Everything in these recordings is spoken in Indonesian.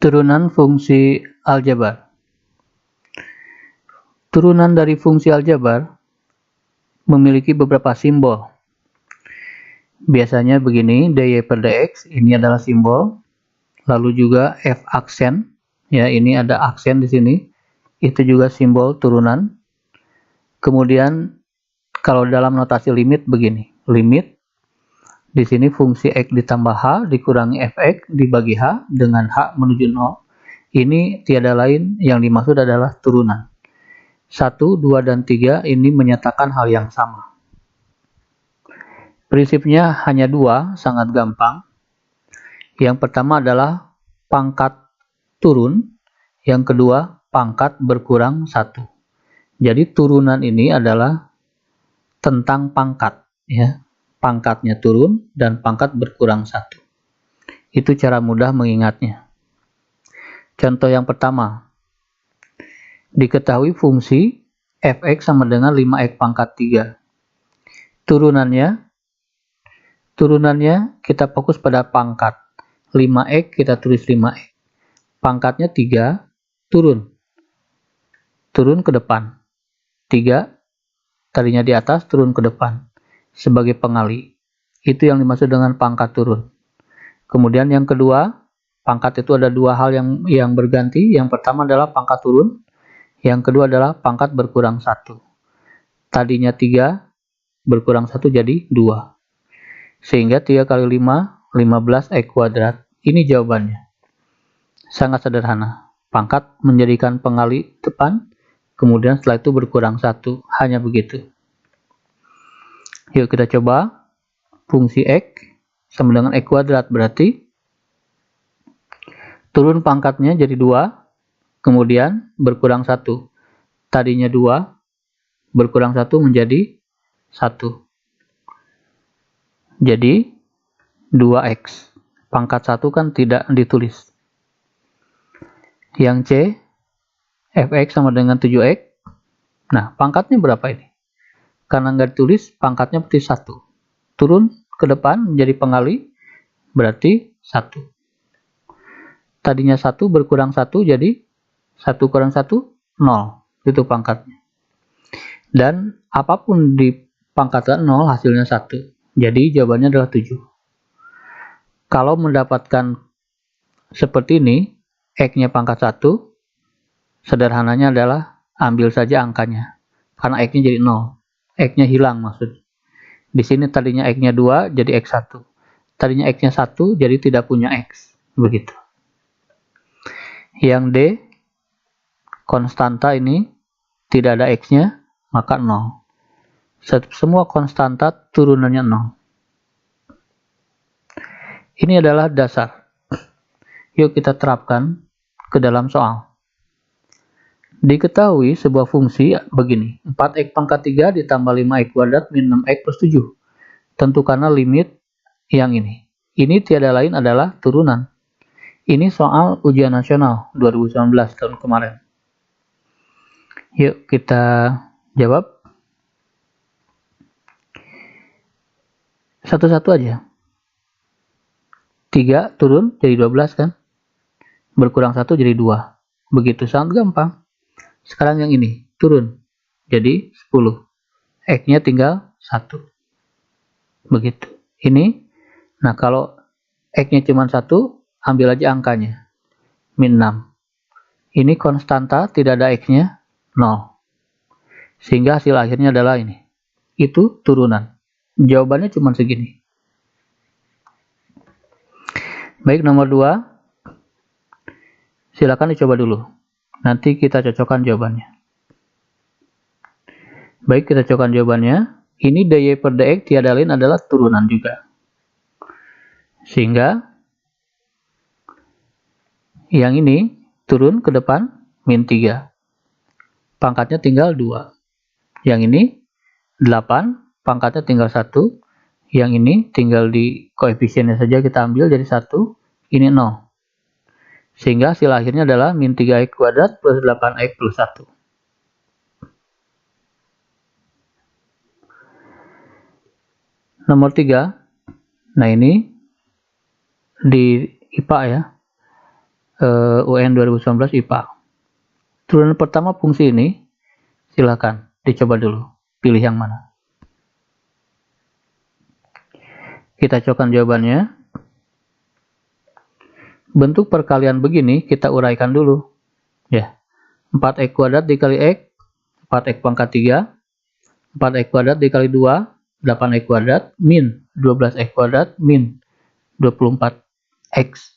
Turunan fungsi aljabar. Turunan dari fungsi aljabar memiliki beberapa simbol. Biasanya begini, dy per dx, ini adalah simbol. Lalu juga f aksen, ya ini ada aksen di sini, itu juga simbol turunan. Kemudian kalau dalam notasi limit begini, limit, di sini fungsi x ditambah h dikurangi fx dibagi h dengan h menuju 0. Ini tiada lain yang dimaksud adalah turunan. 1, 2, dan 3 ini menyatakan hal yang sama. Prinsipnya hanya dua, sangat gampang. Yang pertama adalah pangkat turun, yang kedua pangkat berkurang 1. Jadi turunan ini adalah tentang pangkat, ya. Pangkatnya turun dan pangkat berkurang 1. Itu cara mudah mengingatnya. Contoh yang pertama, diketahui fungsi fx sama dengan 5x pangkat 3. Turunannya kita fokus pada pangkat. 5x kita tulis 5x. Pangkatnya 3, turun ke depan. 3, tadinya di atas, turun ke depan. Sebagai pengali. Itu yang dimaksud dengan pangkat turun. Kemudian yang kedua, pangkat itu ada dua hal yang berganti. Yang pertama adalah pangkat turun. Yang kedua adalah pangkat berkurang 1. Tadinya 3, berkurang 1 jadi 2. Sehingga 3 kali 5, 15 x kuadrat. Ini jawabannya. Sangat sederhana. Pangkat menjadikan pengali depan, kemudian setelah itu berkurang 1. Hanya begitu. Yuk kita coba. Fungsi x sama dengan x kuadrat, berarti turun pangkatnya jadi 2, kemudian berkurang 1. Tadinya 2, berkurang 1 menjadi 1. Jadi 2x. Pangkat 1 kan tidak ditulis. Yang C, fx sama dengan 7x. Nah, pangkatnya berapa ini? Karena nggak ditulis, pangkatnya berarti 1. Turun ke depan menjadi pengali, berarti 1. Tadinya 1 berkurang 1 jadi 1 kurang 1, 0. Itu pangkatnya. Dan apapun di pangkatan 0 hasilnya 1. Jadi jawabannya adalah 7. Kalau mendapatkan seperti ini, x-nya pangkat 1, sederhananya adalah ambil saja angkanya. Karena x-nya jadi 0. X-nya hilang maksudnya. Di sini tadinya x-nya 2 jadi x1. Tadinya x-nya 1 jadi tidak punya x. Begitu. Yang D, konstanta ini tidak ada x-nya, maka 0. Semua konstanta turunannya 0. Ini adalah dasar. Yuk kita terapkan ke dalam soal. Diketahui sebuah fungsi begini. 4x pangkat 3 ditambah 5x kuadrat min 6x plus 7. Tentukanlah limit yang ini. Ini tiada lain adalah turunan. Ini soal ujian nasional 2019 tahun kemarin. Yuk kita jawab. Satu-satu aja. 3 turun jadi 12 kan? Berkurang 1 jadi 2. Begitu, sangat gampang. Sekarang yang ini, turun. Jadi 10. X-nya tinggal 1. Begitu. Ini, nah kalau X-nya cuma 1, ambil aja angkanya. Min 6. Ini konstanta, tidak ada X-nya, 0. Sehingga hasil akhirnya adalah ini. Itu turunan. Jawabannya cuma segini. Baik, nomor 2. Silakan dicoba dulu. Nanti kita cocokkan jawabannya. Baik, kita cocokkan jawabannya. Ini dy per dx tiada lain adalah turunan juga. Sehingga yang ini turun ke depan min 3. Pangkatnya tinggal 2. Yang ini 8, pangkatnya tinggal 1. Yang ini tinggal di koefisiennya saja kita ambil jadi 1. Ini 0. Sehingga hasil akhirnya adalah min 3x kuadrat plus 8x plus 1. Nomor 3. Nah ini di IPA ya. UN 2019 IPA. Turunan pertama fungsi ini, silakan dicoba dulu, pilih yang mana. Kita cocokkan jawabannya. Bentuk perkalian begini kita uraikan dulu. Ya, 4x kuadrat dikali x, 4x pangkat 3, 4x kuadrat dikali 2, 8x kuadrat, min 12x kuadrat, min 24x.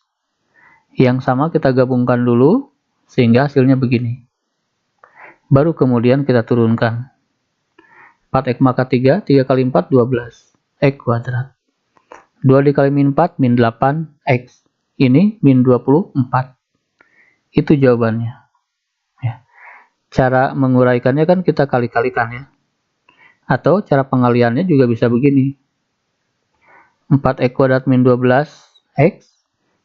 Yang sama kita gabungkan dulu, sehingga hasilnya begini. Baru kemudian kita turunkan. 4x pangkat 3, 3 kali 4, 12. X kuadrat. 2 dikali min 4, min 8x. Ini min 24. Itu jawabannya. Ya. Cara menguraikannya kan kita kali-kalikan ya. Atau cara pengaliannya juga bisa begini. 4x kuadrat min 12x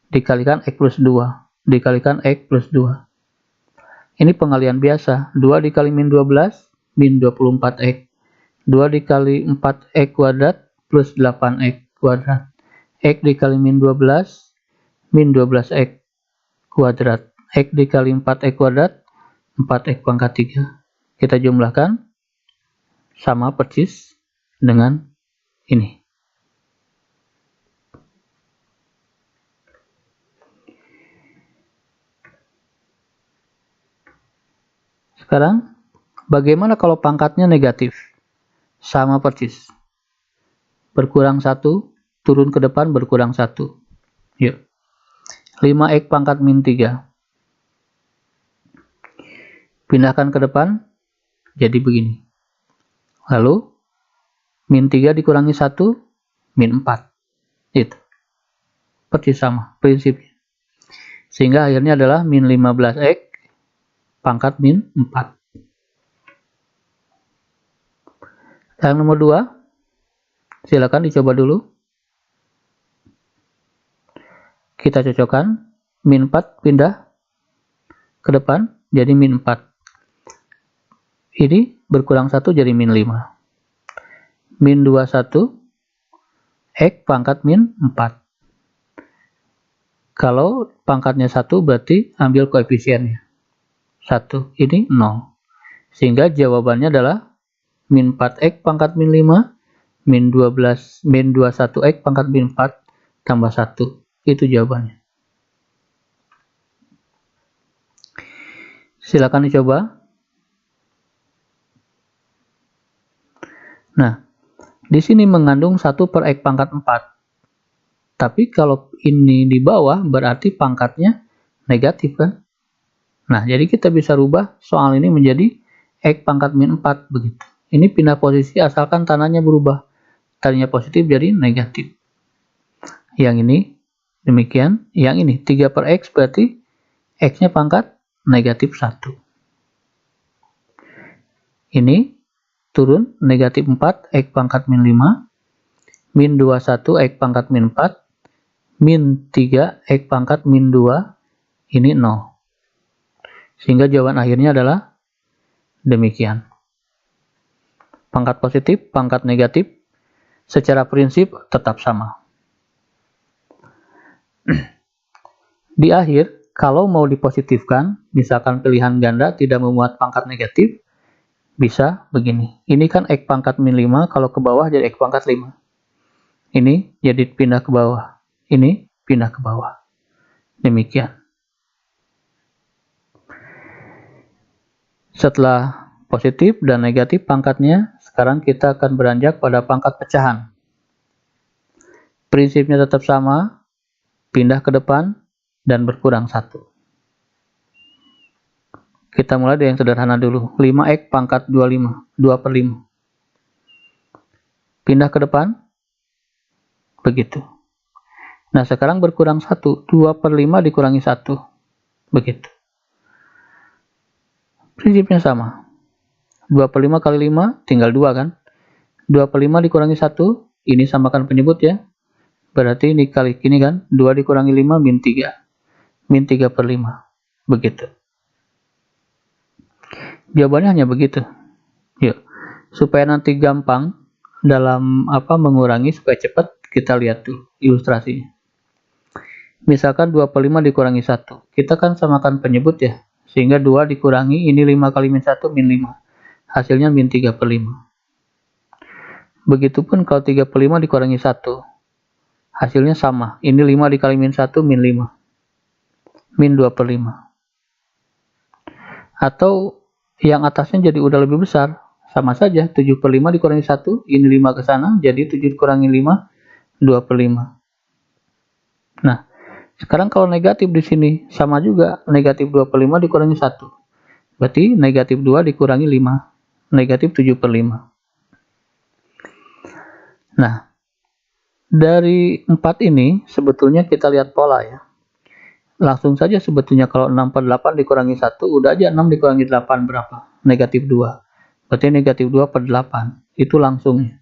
dikalikan x plus 2. Dikalikan x plus 2. Ini pengalian biasa. 2 dikali min 12, min 24x. 2 dikali 4x kuadrat plus 8x kuadrat. X dikali min 12, min 12x kuadrat. X dikali 4x kuadrat, 4x pangkat 3. Kita jumlahkan, sama persis dengan ini. Sekarang, bagaimana kalau pangkatnya negatif? Sama persis. Berkurang 1, turun ke depan berkurang 1. Yuk. 5x pangkat min 3. Pindahkan ke depan, jadi begini. Lalu, min 3 dikurangi 1, min 4. Itu. Persis sama prinsipnya. Sehingga akhirnya adalah min 15x pangkat min 4. Yang nomor 2, silakan dicoba dulu. Kita cocokkan, min 4 pindah ke depan, jadi min 4. Ini berkurang 1 jadi min 5. Min 21, x pangkat min 4. Kalau pangkatnya 1 berarti ambil koefisiennya. 1, ini 0. Sehingga jawabannya adalah min 4x pangkat min 5, min 21x pangkat min 4 tambah 1. Itu jawabannya. Silakan dicoba. Nah, di sini mengandung 1 per x pangkat 4. Tapi kalau ini di bawah berarti pangkatnya negatif kan? Nah, jadi kita bisa rubah soal ini menjadi x pangkat min 4 begitu. Ini pindah posisi asalkan tandanya berubah. Tadinya positif jadi negatif. Yang ini demikian. Yang ini 3 per x berarti x-nya pangkat negatif 1. Ini turun negatif 4 x pangkat min 5. Min 21 x pangkat min 4. Min 3 x pangkat min 2. Ini 0. Sehingga jawaban akhirnya adalah demikian. Pangkat positif, pangkat negatif, secara prinsip tetap sama. Di akhir, kalau mau dipositifkan, misalkan pilihan ganda tidak memuat pangkat negatif, bisa begini. Ini kan x pangkat min 5, kalau ke bawah jadi x pangkat 5. Ini jadi pindah ke bawah. Ini pindah ke bawah. Demikian. Setelah positif dan negatif pangkatnya, sekarang kita akan beranjak pada pangkat pecahan. Prinsipnya tetap sama, pindah ke depan, dan berkurang 1. Kita mulai dari yang sederhana dulu. 5x pangkat 25, 2 per 5. Pindah ke depan, begitu. Nah, sekarang berkurang 1, 2 per 5 dikurangi 1, begitu. Prinsipnya sama. 2 per 5 kali 5, tinggal 2 kan? 2 per 5 dikurangi 1, ini samakan penyebut ya. Berarti ini kali ini kan, 2 dikurangi 5, min 3. Min 3 per 5. Begitu. Jawabannya hanya begitu. Yuk. Supaya nanti gampang dalam mengurangi supaya cepat, kita lihat dulu ilustrasinya. Misalkan 2/5 dikurangi 1. Kita kan samakan penyebut ya. Sehingga 2 dikurangi, ini 5 kali min 1, min 5. Hasilnya min 3/5. Begitupun kalau 3/5 dikurangi 1. Hasilnya sama. Ini 5 dikali min 1, min 5. Min 2/5. Atau yang atasnya jadi udah lebih besar. Sama saja, 7/5 dikurangi 1, ini 5 ke sana, jadi 7 dikurangi 5, 2/5. Nah, sekarang kalau negatif di sini, sama juga, negatif 2/5 dikurangi 1. Berarti negatif 2 dikurangi 5, negatif 7/5. Nah, dari 4 ini, sebetulnya kita lihat pola ya. Langsung saja sebetulnya kalau 6/8 dikurangi 1, udah aja 6 dikurangi 8 berapa? Negatif 2. Berarti negatif 2/8. Itu langsungnya.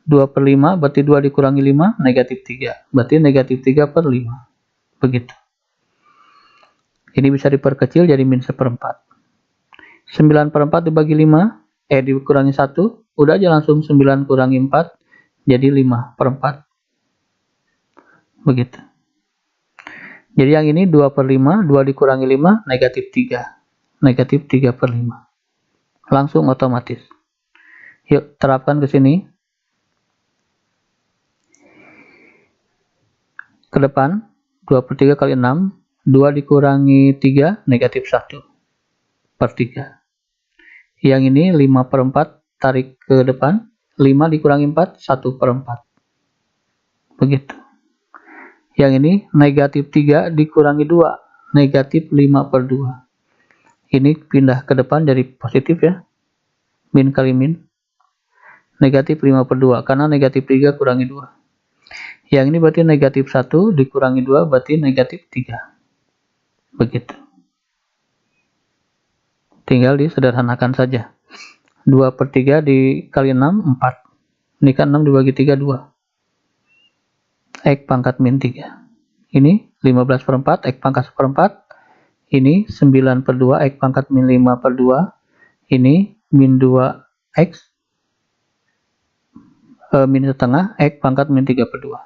2/5 berarti 2 dikurangi 5, negatif 3. Berarti negatif 3/5. Begitu. Ini bisa diperkecil jadi min 1/4. 9/4 dibagi 5, dikurangi 1, udah aja langsung 9 kurangi 4, jadi 5/4. Begitu. Jadi yang ini 2/5, 2 dikurangi 5, negatif 3. Negatif 3/5. Langsung otomatis. Yuk, terapkan ke sini. Ke depan, 2/3 kali 6, 2 dikurangi 3, negatif 1/3. Yang ini 5/4, tarik ke depan, 5 dikurangi 4, 1/4. Begitu. Yang ini negatif 3 dikurangi 2, negatif 5/2. Ini pindah ke depan jadi positif ya, min kali min, negatif 5/2, karena negatif 3 kurangi 2. Yang ini berarti negatif 1 dikurangi 2 berarti negatif 3. Begitu. Tinggal disederhanakan saja. 2/3 dikali 6, 4. Ini kan 6 dibagi 3, 2. X pangkat min 3. Ini 15/4, X pangkat 1/4. Ini 9/2, X pangkat min 5/2. Ini min 2X, min setengah, X pangkat min 3/2.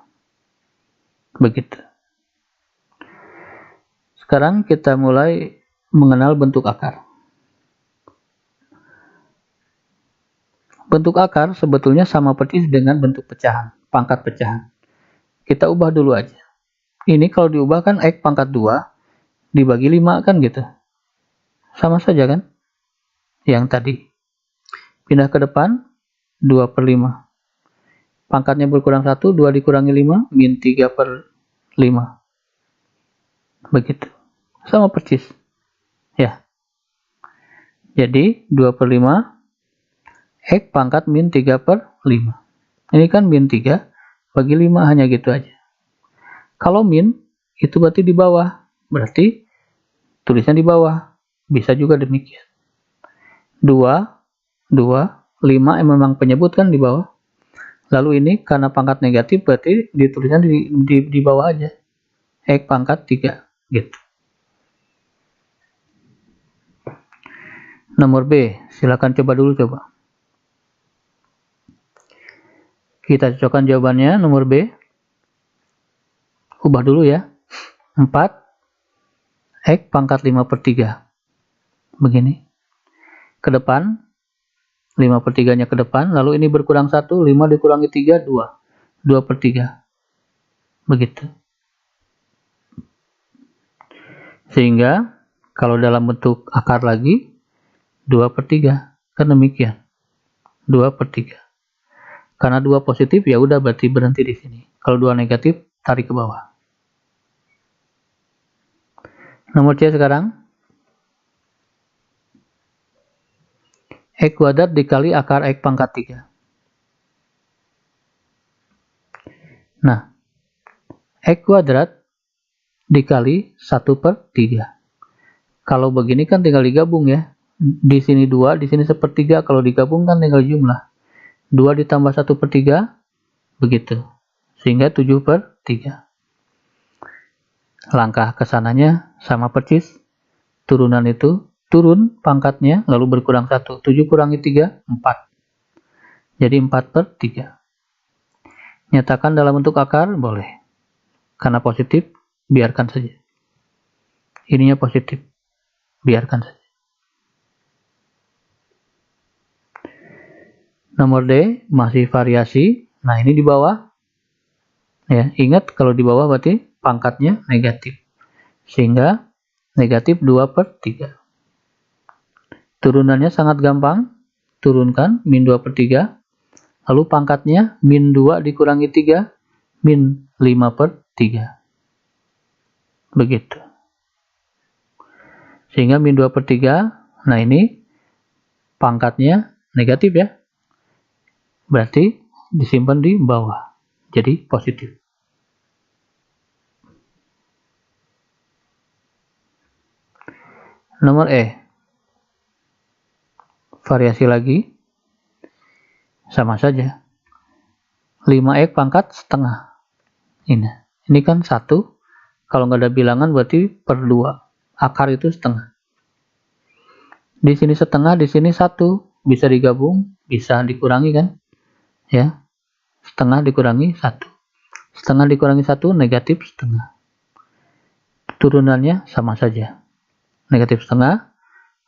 Begitu. Sekarang kita mulai mengenal bentuk akar. Bentuk akar sebetulnya sama persis dengan bentuk pecahan, pangkat pecahan. Kita ubah dulu aja. Ini kalau diubah kan X pangkat 2 dibagi 5 kan gitu. Sama saja kan? Yang tadi. Pindah ke depan, 2/5. Pangkatnya berkurang 1, 2 dikurangi 5, min 3/5. Begitu. Sama persis. Ya. Jadi, 2/5, X pangkat min 3/5. Ini kan min 3, bagi 5 hanya gitu aja. Kalau min, itu berarti di bawah. Berarti, tulisnya di bawah. Bisa juga demikian. 2, 5 memang penyebut kan di bawah. Lalu ini karena pangkat negatif berarti ditulisnya di bawah aja. X pangkat 3 gitu. Nomor B, silakan coba dulu coba. Kita cocokkan jawabannya nomor B. Ubah dulu ya. 4 X pangkat 5/3. Begini. Ke depan 5/3-nya ke depan, lalu ini berkurang 1, 5 dikurangi 3, 2. 2/3. Begitu. Sehingga, kalau dalam bentuk akar lagi, 2/3. Kan demikian. 2/3. Karena 2 positif, ya udah berarti berhenti di sini. Kalau 2 negatif, tarik ke bawah. Nomor C sekarang. X kuadrat dikali akar X pangkat 3. Nah, X kuadrat dikali 1/3. Kalau begini kan tinggal digabung ya. Di sini 2, di sini 1/3. Kalau digabung kan tinggal jumlah. 2 ditambah 1/3, begitu. Sehingga 7/3. Langkah kesananya sama persis. Turunan itu turun pangkatnya, lalu berkurang 1. 7 kurangi 3, 4. Jadi 4/3. Nyatakan dalam bentuk akar, boleh. Karena positif, biarkan saja. Ininya positif, biarkan saja. Nomor D, masih variasi. Nah, ini di bawah. Ya, ingat kalau di bawah berarti pangkatnya negatif. Sehingga negatif 2/3. Turunannya sangat gampang. Turunkan min 2/3. Lalu pangkatnya min 2 dikurangi 3, min 5/3. Begitu. Sehingga min 2/3, nah ini pangkatnya negatif ya. Berarti disimpan di bawah. Jadi positif. Nomor E. Variasi lagi. Sama saja. 5x pangkat setengah. Ini kan 1. Kalau nggak ada bilangan berarti per 2. Akar itu setengah. Di sini setengah, di sini 1. Bisa digabung, bisa dikurangi kan? Ya. Setengah dikurangi 1. Setengah dikurangi 1 negatif setengah. Turunannya sama saja. Negatif setengah.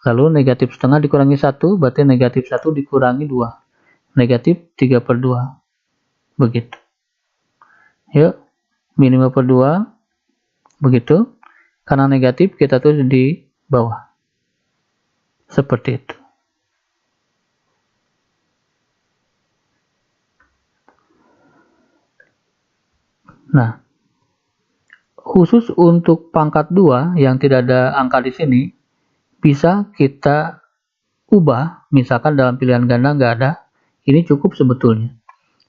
Lalu negatif setengah dikurangi 1 berarti negatif 1 dikurangi 2. Negatif 3/2. Begitu. Yuk. Min 5/2. Begitu. Karena negatif kita tulis di bawah. Seperti itu. Nah, khusus untuk pangkat 2 yang tidak ada angka di sini, bisa kita ubah, misalkan dalam pilihan ganda nggak ada, ini cukup sebetulnya.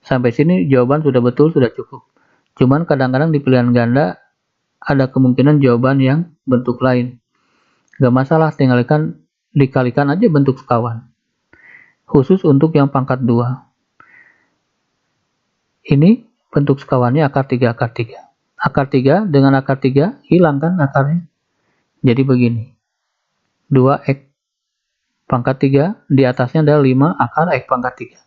Sampai sini jawaban sudah betul, sudah cukup. Cuman kadang-kadang di pilihan ganda ada kemungkinan jawaban yang bentuk lain. Nggak masalah, tinggal dikalikan aja bentuk sekawan. Khusus untuk yang pangkat 2. Ini bentuk sekawannya akar 3, akar 3. Akar 3 dengan akar 3, hilang kan akarnya. Jadi begini. 2x pangkat 3, di atasnya ada 5 akar x pangkat 3.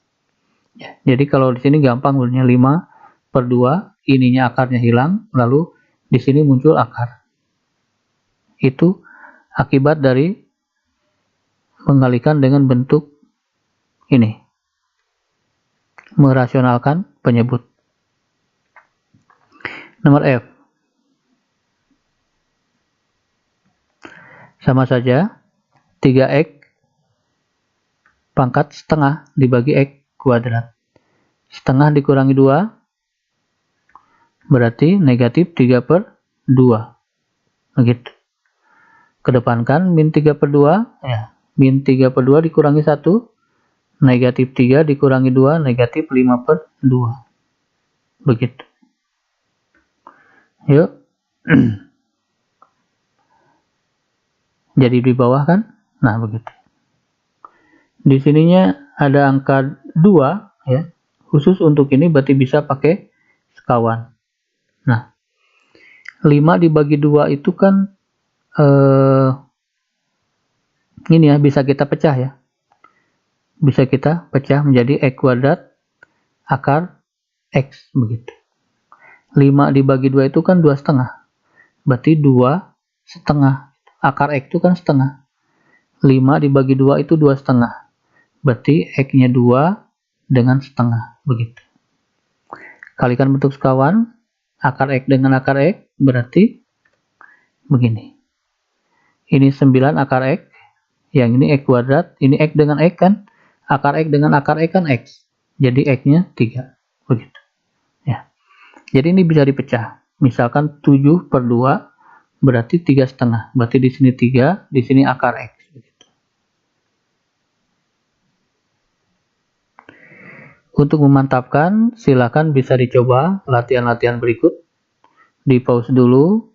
Ya, jadi kalau di sini gampang sebenarnya 5/2, ininya akarnya hilang, lalu di sini muncul akar. Itu akibat dari mengalikan dengan bentuk ini. Merasionalkan penyebut. Nomor F. Sama saja, 3x pangkat setengah dibagi x kuadrat. Setengah dikurangi 2, berarti negatif 3/2. Begitu. Kedepankan min 3/2, ya. Min 3/2 dikurangi 1, negatif 3 dikurangi 2, negatif 5/2. Begitu. Yuk. Jadi di bawah kan? Nah, begitu. Di sininya ada angka 2 ya. Khusus untuk ini berarti bisa pakai sekawan. Nah, 5 dibagi 2 itu kan ini ya, bisa kita pecah ya. Bisa kita pecah menjadi x kuadrat akar x begitu. 5 dibagi 2 itu kan 2,5. Berarti 2,5. Akar x itu kan setengah. 5 dibagi 2 itu 2,5. Berarti x-nya 2 dengan setengah. Begitu. Kalikan bentuk sekawan. Akar x dengan akar x berarti begini. Ini 9 akar x. Yang ini x kuadrat. Ini x dengan x kan. Akar x dengan akar x kan x. Jadi x-nya 3. Begitu. Ya. Jadi ini bisa dipecah. Misalkan 7/2 berarti 3,5. Berarti di sini 3, di sini akar x. Begitu. Untuk memantapkan, silakan bisa dicoba latihan-latihan berikut. Di pause dulu.